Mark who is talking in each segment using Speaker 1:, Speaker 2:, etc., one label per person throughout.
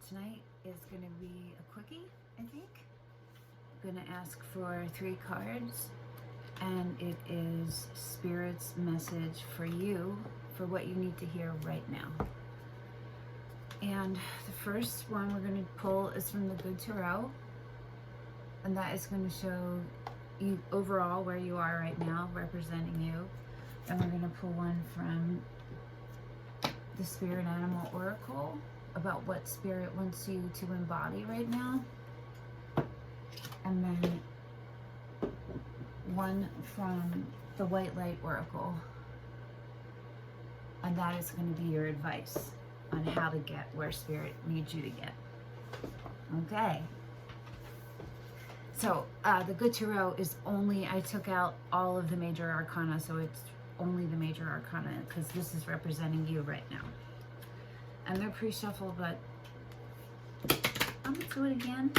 Speaker 1: tonight is going to be a quickie, I think. I'm going to ask for 3 cards, and it is Spirit's message for you, for what you need to hear right now. And the first one we're going to pull is from the Good Tarot, and that is going to show you overall where you are right now, representing you. And we're going to pull one from the Spirit Animal Oracle about what Spirit wants you to embody right now. And then one from the White Light Oracle. And that is going to be your advice on how to get where Spirit needs you to get. Okay. So the Good Tarot is only, I took out all of the major arcana, so it's only the major arcana because this is representing you right now. And they're pre-shuffled, but I'm gonna do it again.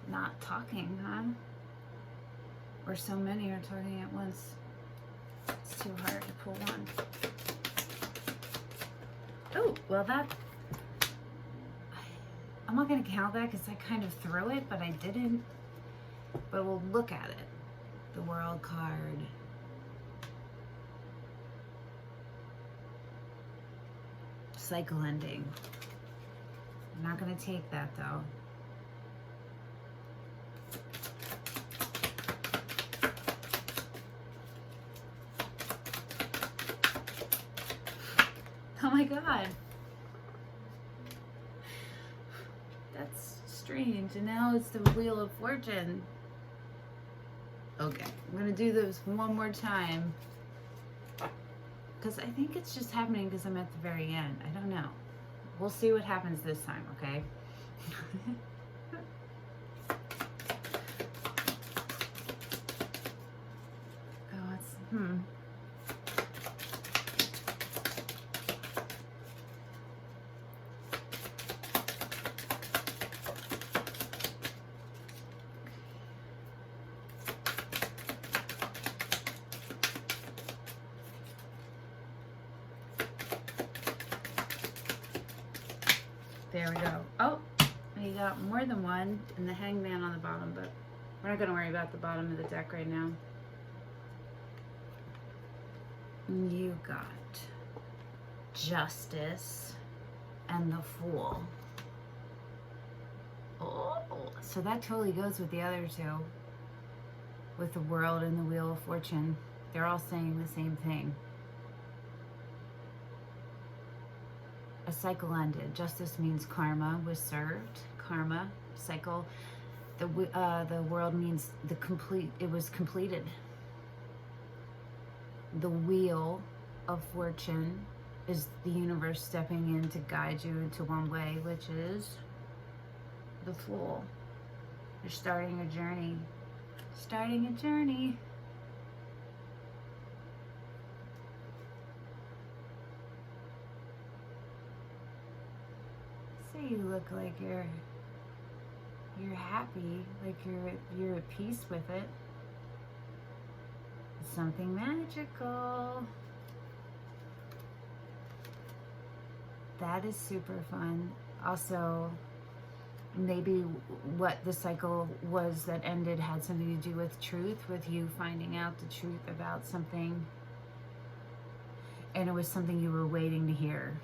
Speaker 1: Not talking, huh? Or so many are talking at once. It's too hard to pull one. Oh, well I'm not going to count that because I kind of threw it, but I didn't. But we'll look at it. The World card. Cycle ending. I'm not going to take that though. Oh my God. That's strange. And now it's the Wheel of Fortune. Okay, I'm going to do this one more time. Because I think it's just happening because I'm at the very end. I don't know. We'll see what happens this time, okay? Oh, it's, There we go. Oh, you got more than one, and the Hangman on the bottom, but we're not going to worry about the bottom of the deck right now. You got Justice and the Fool. Oh, so that totally goes with the other two. With the World and the Wheel of Fortune. They're all saying the same thing. A cycle ended. Justice means karma was served. Karma, cycle. The World means it was completed. The Wheel of Fortune is the universe stepping in to guide you into one way, which is the Fool. You're starting a journey. Starting a journey. So you look like you're happy, like you're at peace with it. Something magical. That is super fun. Also, maybe what the cycle was that ended had something to do with truth, with you finding out the truth about something, and it was something you were waiting to hear.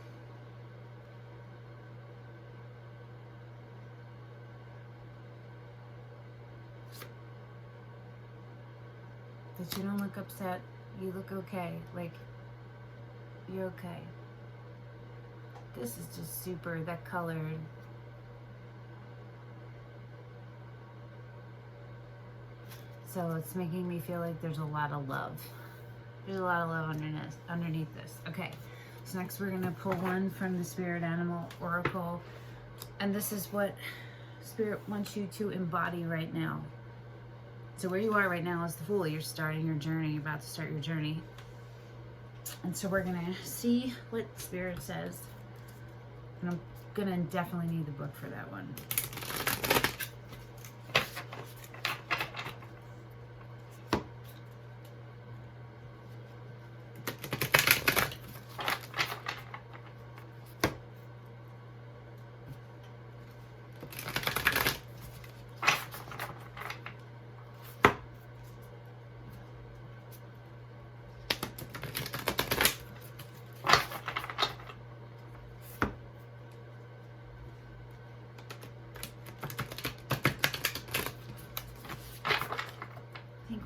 Speaker 1: But you don't look upset. You look okay. Like, you're okay. This is just super, that color. So it's making me feel like there's a lot of love. There's a lot of love underneath this. Okay, so next we're gonna pull one from the Spirit Animal Oracle. And this is what Spirit wants you to embody right now. So where you are right now is the Fool. You're starting your journey, you're about to start your journey. And so we're gonna see what Spirit says. And I'm gonna definitely need the book for that one.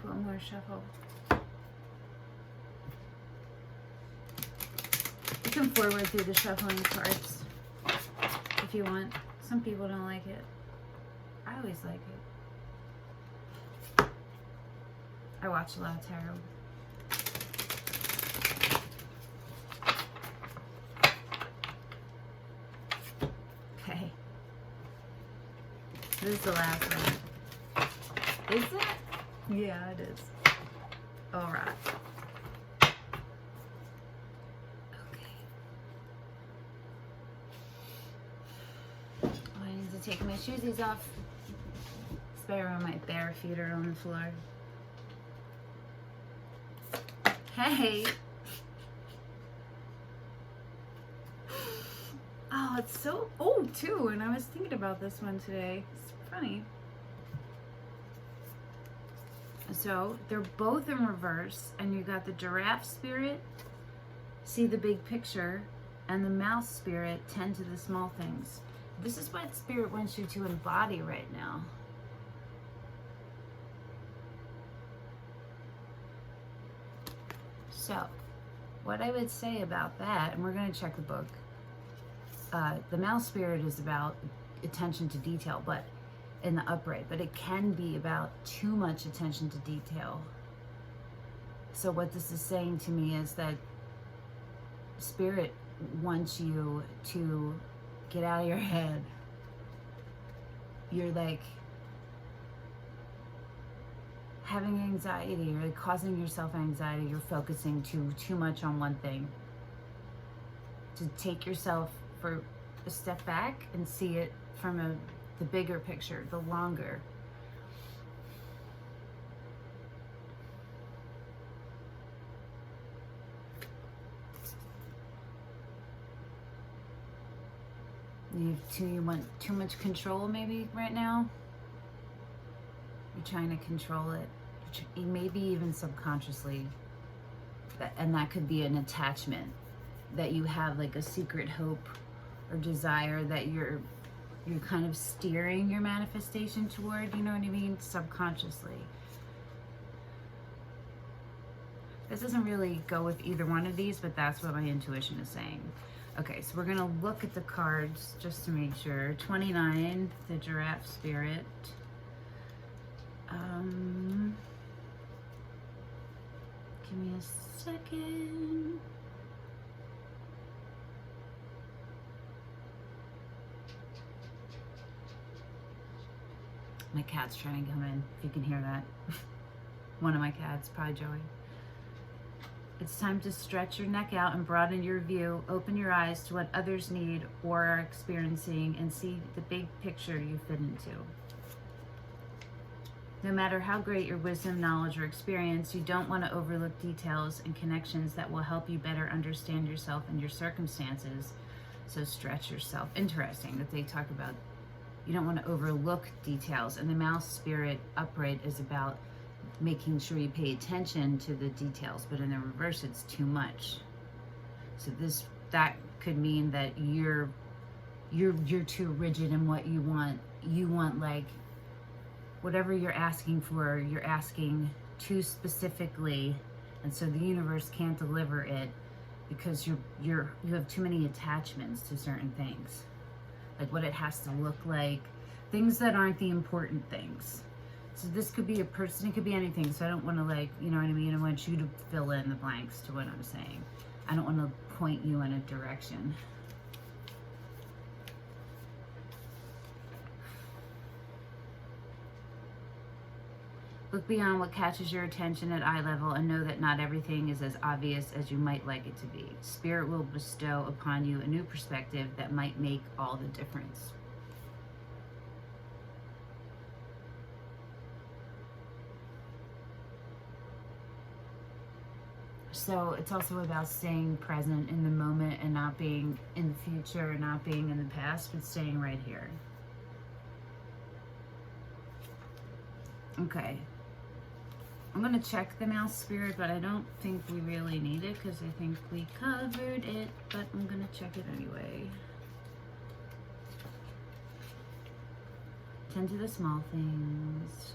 Speaker 1: One more shuffle. You can forward through the shuffling cards if you want. Some people don't like it. I always like it. I watch a lot of tarot. Okay. This is the last one. Is it? Yeah, it is. All right. Okay. Oh, I need to take my shoesies off. Spare my bare feet are on the floor. Hey. Oh, it's so old too, and I was thinking about this one today. It's funny. So they're both in reverse, and you got the Giraffe Spirit, see the big picture, and the Mouse Spirit, tend to the small things. This is what Spirit wants you to embody right now. So what I would say about that, and we're going to check the book, the Mouse Spirit is about attention to detail, but in the upright, but it can be about too much attention to detail. So what this is saying to me is that Spirit wants you to get out of your head. You're like having anxiety, you're like causing yourself anxiety, you're focusing too much on one thing. To take yourself for a step back and see it from the bigger picture, the longer. You want too much control maybe right now. You're trying to control it. Maybe even subconsciously. And that could be an attachment that you have, like a secret hope or desire that you're kind of steering your manifestation toward, you know what I mean? Subconsciously. This doesn't really go with either one of these, but that's what my intuition is saying. Okay, so we're gonna look at the cards just to make sure. 29, the Giraffe Spirit. Give me a second. My cat's trying to come in, if you can hear that. One of my cats, probably Joey. It's time to stretch your neck out and broaden your view. Open your eyes to what others need or are experiencing and see the big picture you fit into. No matter how great your wisdom, knowledge, or experience, you don't want to overlook details and connections that will help you better understand yourself and your circumstances So stretch yourself. Interesting that they talk about you don't want to overlook details. And the mouse spirit upright is about making sure you pay attention to the details, but in the reverse, it's too much. So that could mean that you're too rigid in what you want. You want, like, whatever you're asking for, you're asking too specifically, and so the universe can't deliver it because you have too many attachments to certain things, like what it has to look like, things that aren't the important things. So this could be a person, it could be anything. So I don't want to, like, you know what I mean? I want you to fill in the blanks to what I'm saying. I don't want to point you in a direction. Look beyond what catches your attention at eye level and know that not everything is as obvious as you might like it to be. Spirit will bestow upon you a new perspective that might make all the difference. So it's also about staying present in the moment and not being in the future, not being in the past, but staying right here. Okay. I'm going to check the mouse spirit, but I don't think we really need it because I think we covered it, but I'm going to check it anyway. Tend to the small things.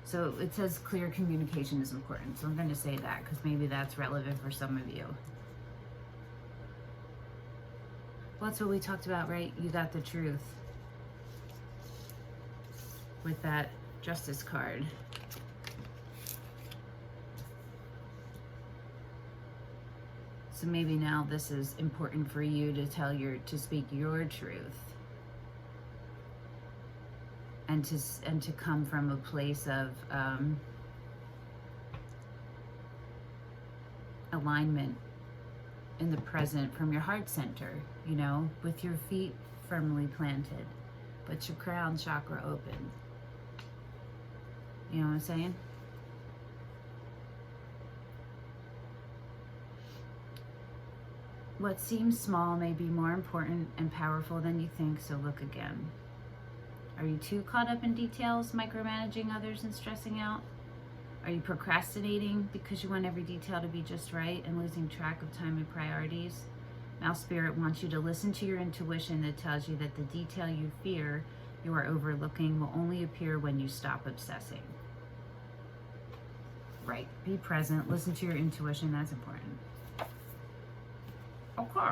Speaker 1: So it says clear communication is important. So I'm going to say that because maybe that's relevant for some of you. Well, that's what we talked about, right? You got the truth with that Justice card. So maybe now this is important for you to speak your truth. And to come from a place of alignment in the present from your heart center, you know, with your feet firmly planted, but your crown chakra open. You know what I'm saying? What seems small may be more important and powerful than you think, so look again. Are you too caught up in details, micromanaging others and stressing out? Are you procrastinating because you want every detail to be just right and losing track of time and priorities? Mouse Spirit wants you to listen to your intuition that tells you that the detail you fear you are overlooking will only appear when you stop obsessing. Right. Be present. Listen to your intuition. That's important. Okay.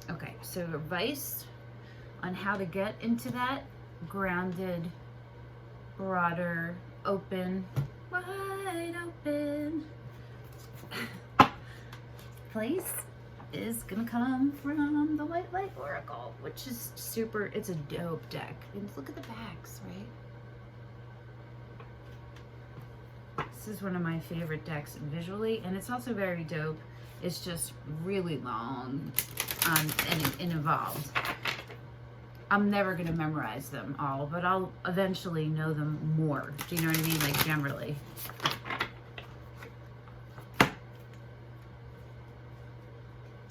Speaker 1: Okay, so advice on how to get into that grounded, broader, open, wide open place is gonna come from the White Light Oracle, which is super, it's a dope deck. And look at the backs, right? This is one of my favorite decks visually, and it's also very dope. It's just really long and involved. I'm never going to memorize them all, but I'll eventually know them more. Do you know what I mean? Like, generally.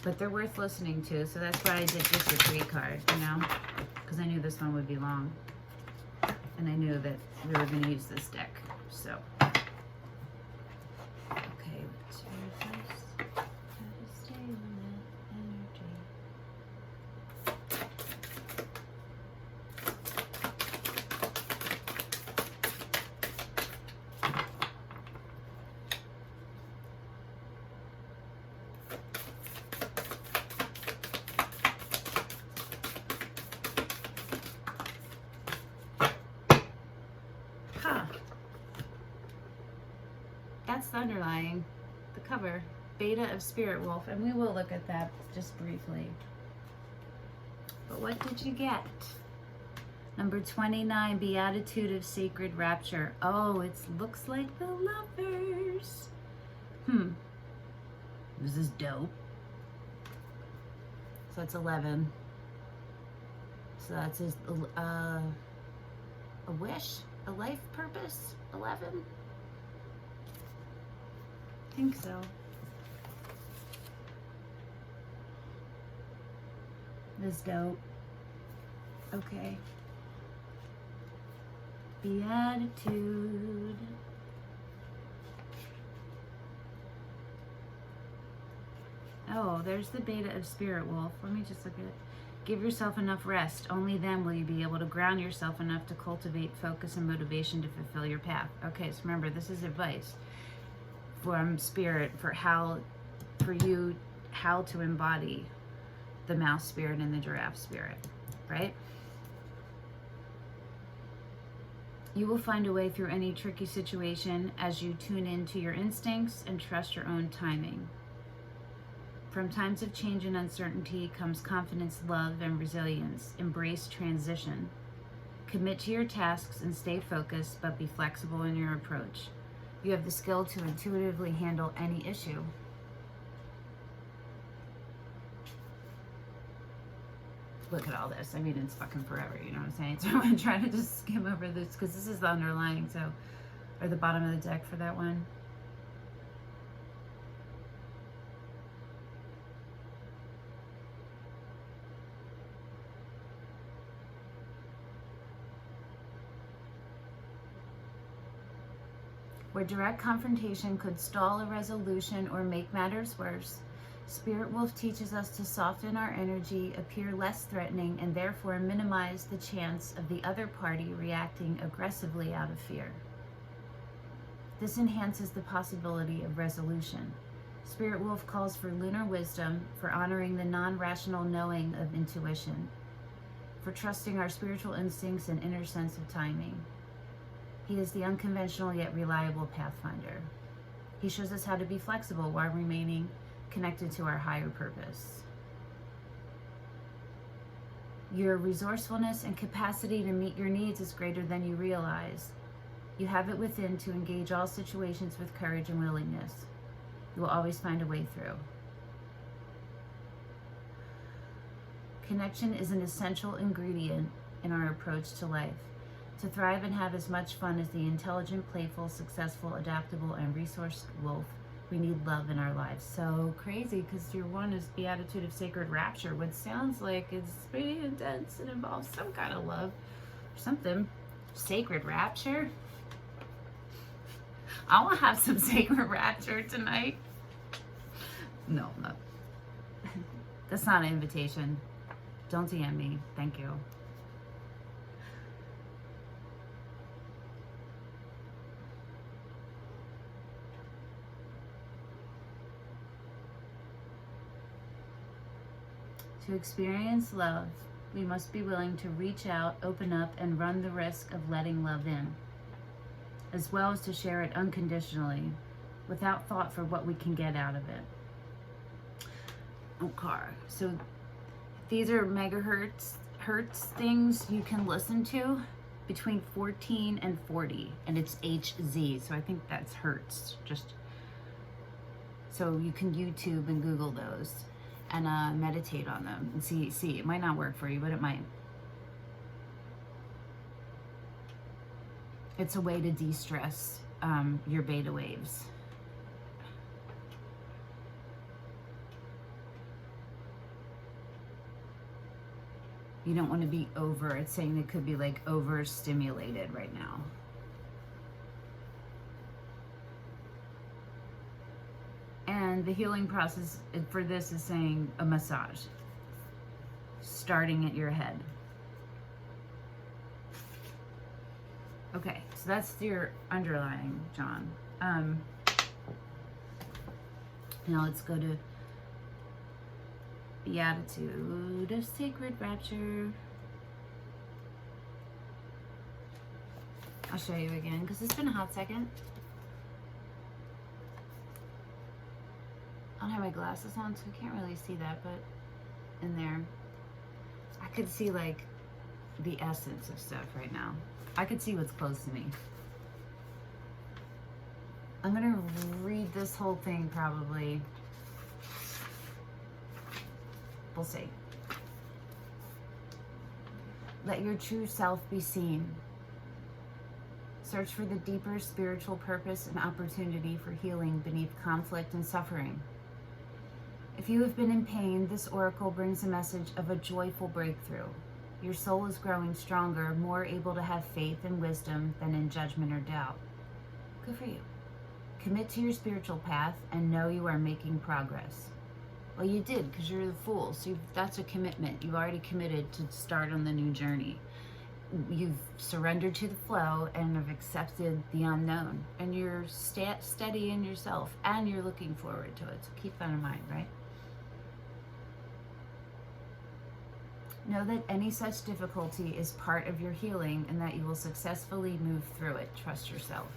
Speaker 1: But they're worth listening to, so that's why I did just a 3 card, you know? Because I knew this one would be long. And I knew that we were going to use this deck, so... That's the underlying, the cover, Beta of Spirit Wolf, and we will look at that just briefly. But what did you get? Number 29, Beatitude of Sacred Rapture. Oh, it looks like the Lovers. This is dope. So it's 11. So that's a wish, a life purpose, 11. I think so. This dope. Okay. Beatitude. Oh, there's the beta of Spirit Wolf. Let me just look at it. Give yourself enough rest. Only then will you be able to ground yourself enough to cultivate focus and motivation to fulfill your path. Okay, so remember, this is advice from Spirit for you how to embody the mouse spirit and the giraffe spirit, right? You will find a way through any tricky situation as you tune into your instincts and trust your own timing. From times of change and uncertainty comes confidence, love, and resilience. Embrace transition. Commit to your tasks and stay focused, but be flexible in your approach. You have the skill to intuitively handle any issue. Look at all this. I mean, it's fucking forever, you know what I'm saying? So I'm going to try to just skim over this because this is the underlying, so, or the bottom of the deck for that one. Where direct confrontation could stall a resolution or make matters worse, Spirit Wolf teaches us to soften our energy, appear less threatening, and therefore minimize the chance of the other party reacting aggressively out of fear. This enhances the possibility of resolution. Spirit Wolf calls for lunar wisdom, for honoring the non-rational knowing of intuition, for trusting our spiritual instincts and inner sense of timing. He is the unconventional yet reliable pathfinder. He shows us how to be flexible while remaining connected to our higher purpose. Your resourcefulness and capacity to meet your needs is greater than you realize. You have it within to engage all situations with courage and willingness. You will always find a way through. Connection is an essential ingredient in our approach to life. To thrive and have as much fun as the intelligent, playful, successful, adaptable, and resourced wolf, we need love in our lives. So crazy, because your one is Beatitude of Sacred Rapture, which sounds like it's pretty intense and involves some kind of love or something. Sacred Rapture? I want to have some Sacred Rapture tonight. No, no. That's not an invitation. Don't DM me. Thank you. To experience love, we must be willing to reach out, open up, and run the risk of letting love in, as well as to share it unconditionally, without thought for what we can get out of it. Okay, so these are megahertz things you can listen to between 14 and 40, and it's Hz, so I think that's hertz. Just so you can YouTube and Google those and meditate on them and see. It might not work for you, but it might. It's a way to de-stress your beta waves. You don't want to be it's saying it could be like overstimulated right now. And the healing process for this is saying a massage, starting at your head. Okay, so that's your underlying, John. Now let's go to Beatitude of Sacred Rapture. I'll show you again because it's been a hot second. I don't have my glasses on, so I can't really see that, but in there, I could see like the essence of stuff right now. I could see what's close to me. I'm gonna read this whole thing probably. We'll see. Let your true self be seen. Search for the deeper spiritual purpose and opportunity for healing beneath conflict and suffering. If you have been in pain, this oracle brings a message of a joyful breakthrough. Your soul is growing stronger, more able to have faith and wisdom than in judgment or doubt. Good for you. Commit to your spiritual path and know you are making progress. Well, you did, because you're the Fool, so that's a commitment. You've already committed to start on the new journey. You've surrendered to the flow and have accepted the unknown. And you're steady in yourself, and you're looking forward to it. So keep that in mind, right? Know that any such difficulty is part of your healing and that you will successfully move through it. Trust yourself.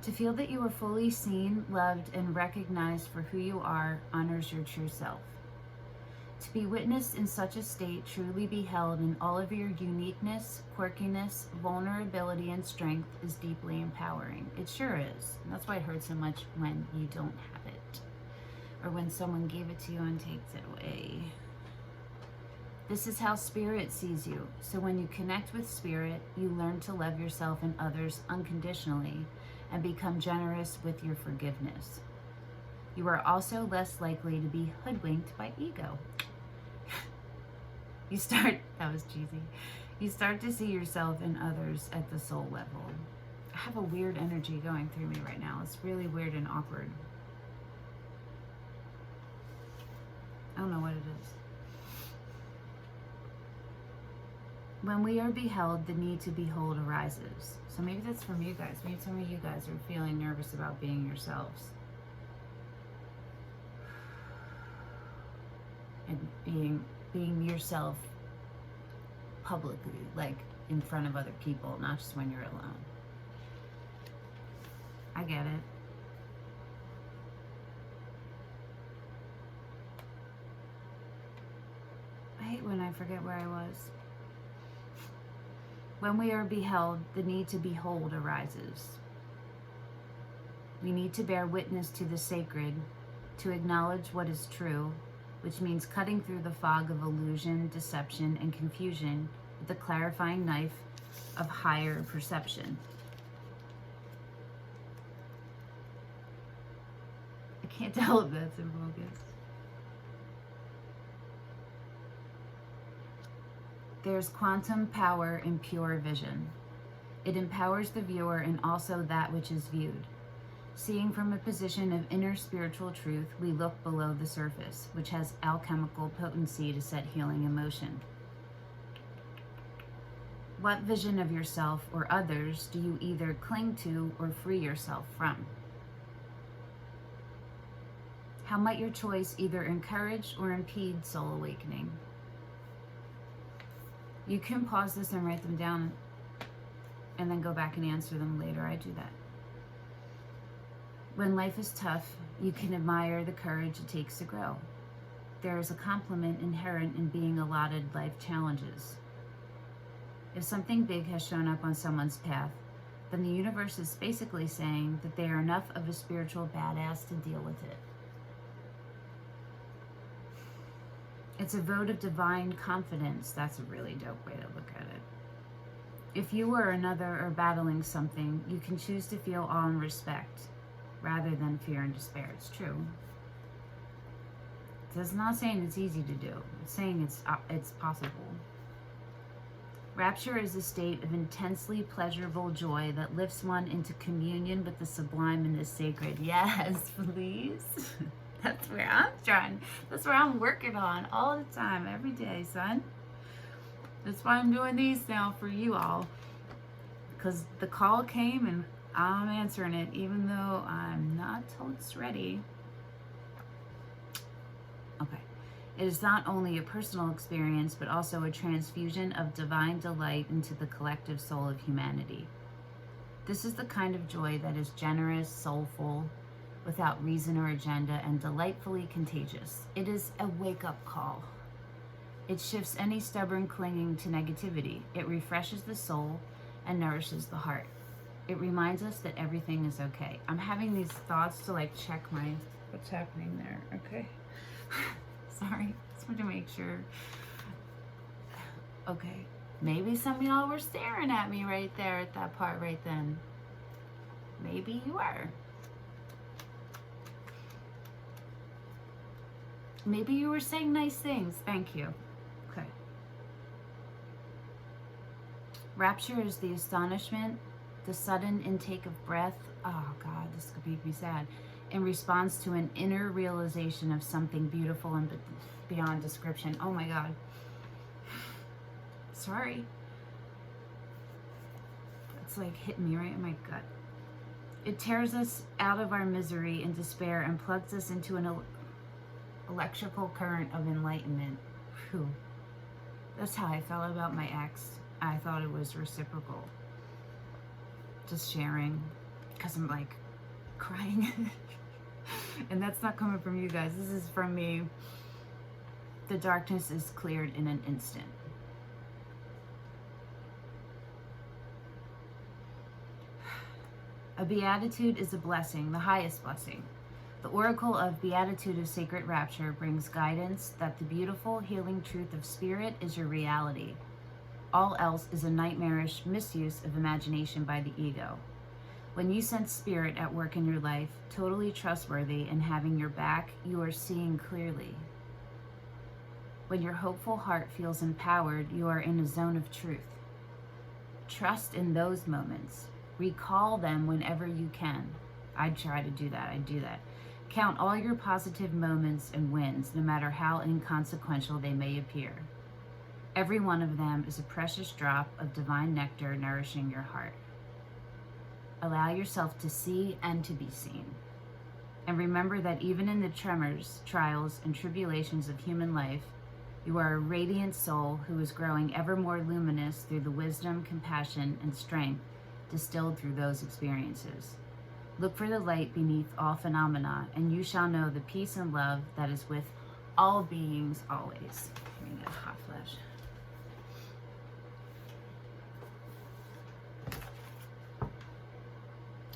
Speaker 1: To feel that you are fully seen, loved, and recognized for who you are honors your true self. To be witnessed in such a state, truly beheld in all of your uniqueness, quirkiness, vulnerability, and strength is deeply empowering. It sure is. And that's why it hurts so much when you don't have it, or when someone gave it to you and takes it away. This is how Spirit sees you. So when you connect with Spirit, you learn to love yourself and others unconditionally and become generous with your forgiveness. You are also less likely to be hoodwinked by ego. That was cheesy. You start to see yourself and others at the soul level. I have a weird energy going through me right now. It's really weird and awkward. I don't know what it is. When we are beheld, the need to behold arises. So maybe that's from you guys. Maybe some of you guys are feeling nervous about being yourselves. And being yourself publicly, like in front of other people, not just when you're alone. I get it. I hate when I forget where I was. When we are beheld, the need to behold arises. We need to bear witness to the sacred, to acknowledge what is true, which means cutting through the fog of illusion, deception, and confusion with the clarifying knife of higher perception. I can't tell if that's in focus. There's quantum power in pure vision. It empowers the viewer and also that which is viewed. Seeing from a position of inner spiritual truth, we look below the surface, which has alchemical potency to set healing in motion. What vision of yourself or others do you either cling to or free yourself from? How might your choice either encourage or impede soul awakening? You can pause this and write them down and then go back and answer them later. I do that. When life is tough, you can admire the courage it takes to grow. There is a compliment inherent in being allotted life challenges. If something big has shown up on someone's path, then the universe is basically saying that they are enough of a spiritual badass to deal with it. It's a vote of divine confidence. That's a really dope way to look at it. If you or another are battling something, you can choose to feel awe and respect rather than fear and despair. It's true. It's not saying it's easy to do. It's saying it's possible. Rapture is a state of intensely pleasurable joy that lifts one into communion with the sublime and the sacred. Yes, please. That's where I'm trying. That's where I'm working on all the time, every day, son. That's why I'm doing these now for you all. Because the call came and I'm answering it, even though I'm not totes ready. Okay. It is not only a personal experience, but also a transfusion of divine delight into the collective soul of humanity. This is the kind of joy that is generous, soulful, without reason or agenda, and delightfully contagious. It is a wake-up call. It shifts any stubborn clinging to negativity. It refreshes the soul and nourishes the heart. It reminds us that everything is okay. I'm having these thoughts to like check what's happening there, okay? Sorry, just want to make sure. Okay, Maybe some of y'all were staring at me right there at that part right then. Maybe you were. Maybe you were saying nice things. Thank you. Okay. Rapture is the astonishment, the sudden intake of breath. Oh God, this could make me sad. In response to an inner realization of something beautiful and beyond description. Oh my God. Sorry. It's like hitting me right in my gut. It tears us out of our misery and despair and plugs us into an electrical current of enlightenment. Whew. That's how I felt about my ex. I thought it was reciprocal. Just sharing, because I'm like crying. And that's not coming from you guys. This is from me. The darkness is cleared in an instant. A beatitude is a blessing, the highest blessing. The oracle of beatitude of sacred rapture brings guidance that the beautiful healing truth of spirit is your reality. All else is a nightmarish misuse of imagination by the ego. When you sense spirit at work in your life, totally trustworthy and having your back, you are seeing clearly. When your hopeful heart feels empowered, you are in a zone of truth. Trust in those moments. Recall them whenever you can. I try to do that. I do that. Count all your positive moments and wins, no matter how inconsequential they may appear. Every one of them is a precious drop of divine nectar nourishing your heart. Allow yourself to see and to be seen. And remember that even in the tremors, trials, and tribulations of human life, you are a radiant soul who is growing ever more luminous through the wisdom, compassion, and strength distilled through those experiences. Look for the light beneath all phenomena, and you shall know the peace and love that is with all beings always. Give me a hot flash.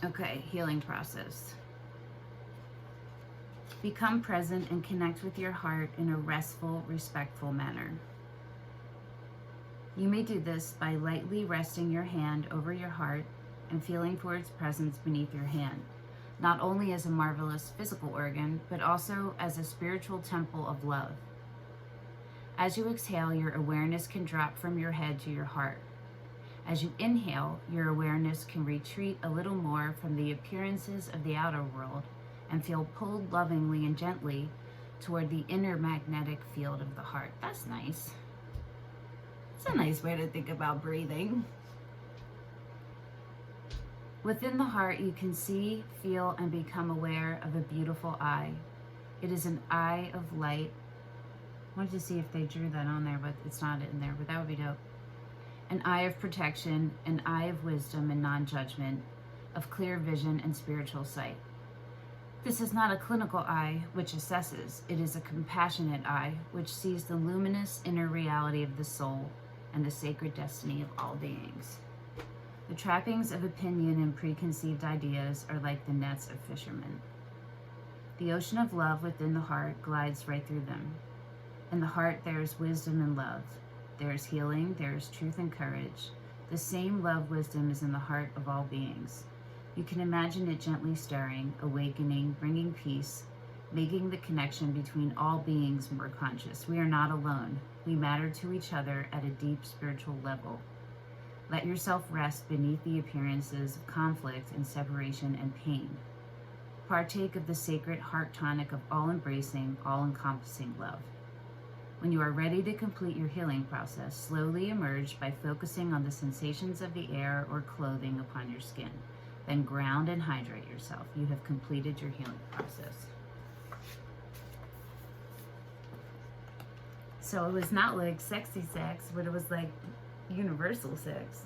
Speaker 1: Okay, healing process. Become present and connect with your heart in a restful, respectful manner. You may do this by lightly resting your hand over your heart and feeling for its presence beneath your hand, not only as a marvelous physical organ, but also as a spiritual temple of love. As you exhale, your awareness can drop from your head to your heart. As you inhale, your awareness can retreat a little more from the appearances of the outer world and feel pulled lovingly and gently toward the inner magnetic field of the heart. That's nice. It's a nice way to think about breathing. Within the heart, you can see, feel, and become aware of a beautiful eye. It is an eye of light. I wanted to see if they drew that on there, but it's not in there, but that would be dope. An eye of protection, an eye of wisdom and non-judgment, of clear vision and spiritual sight. This is not a clinical eye which assesses. It is a compassionate eye which sees the luminous inner reality of the soul and the sacred destiny of all beings. The trappings of opinion and preconceived ideas are like the nets of fishermen. The ocean of love within the heart glides right through them. In the heart there is wisdom and love. There is healing, there is truth and courage. The same love wisdom is in the heart of all beings. You can imagine it gently stirring, awakening, bringing peace, making the connection between all beings more conscious. We are not alone. We matter to each other at a deep spiritual level. Let yourself rest beneath the appearances of conflict and separation and pain. Partake of the sacred heart tonic of all-embracing, all-encompassing love. When you are ready to complete your healing process, slowly emerge by focusing on the sensations of the air or clothing upon your skin. Then ground and hydrate yourself. You have completed your healing process. So it was not like sexy sex, but it was like universal sex.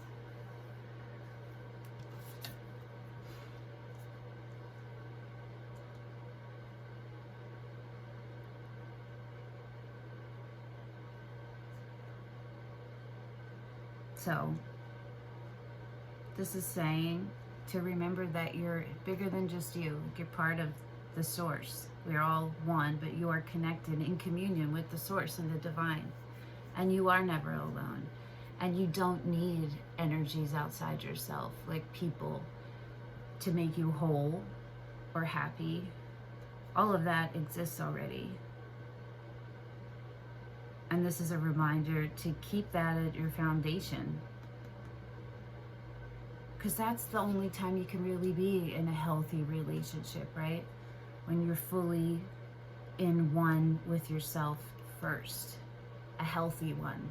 Speaker 1: So this is saying to remember that you're bigger than just you. You're part of the source. We're all one, but you are connected in communion with the source and the divine. And you are never alone. And you don't need energies outside yourself, like people, to make you whole or happy. All of that exists already. And this is a reminder to keep that at your foundation. Because that's the only time you can really be in a healthy relationship, right? When you're fully in one with yourself first. A healthy one.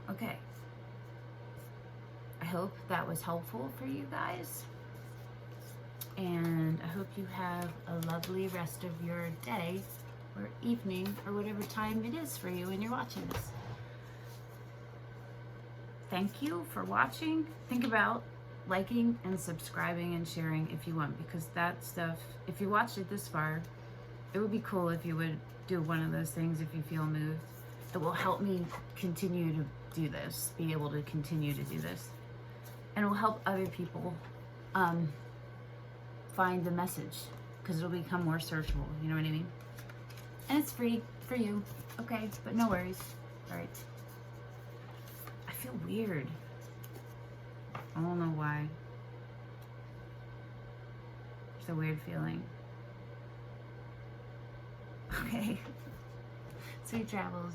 Speaker 1: Okay. I hope that was helpful for you guys. And I hope you have a lovely rest of your day or evening or whatever time it is for you when you're watching this. Thank you for watching. Think about liking and subscribing and sharing if you want, because that stuff, if you watched it this far, it would be cool if you would do one of those things if you feel moved. It will help me continue to do this, be able to continue to do this. And it will help other people find the message, because it'll become more searchable, you know what I mean? And it's free for you, okay? But no worries. All right. I feel weird. I don't know why. It's a weird feeling. Okay. Sweet travels.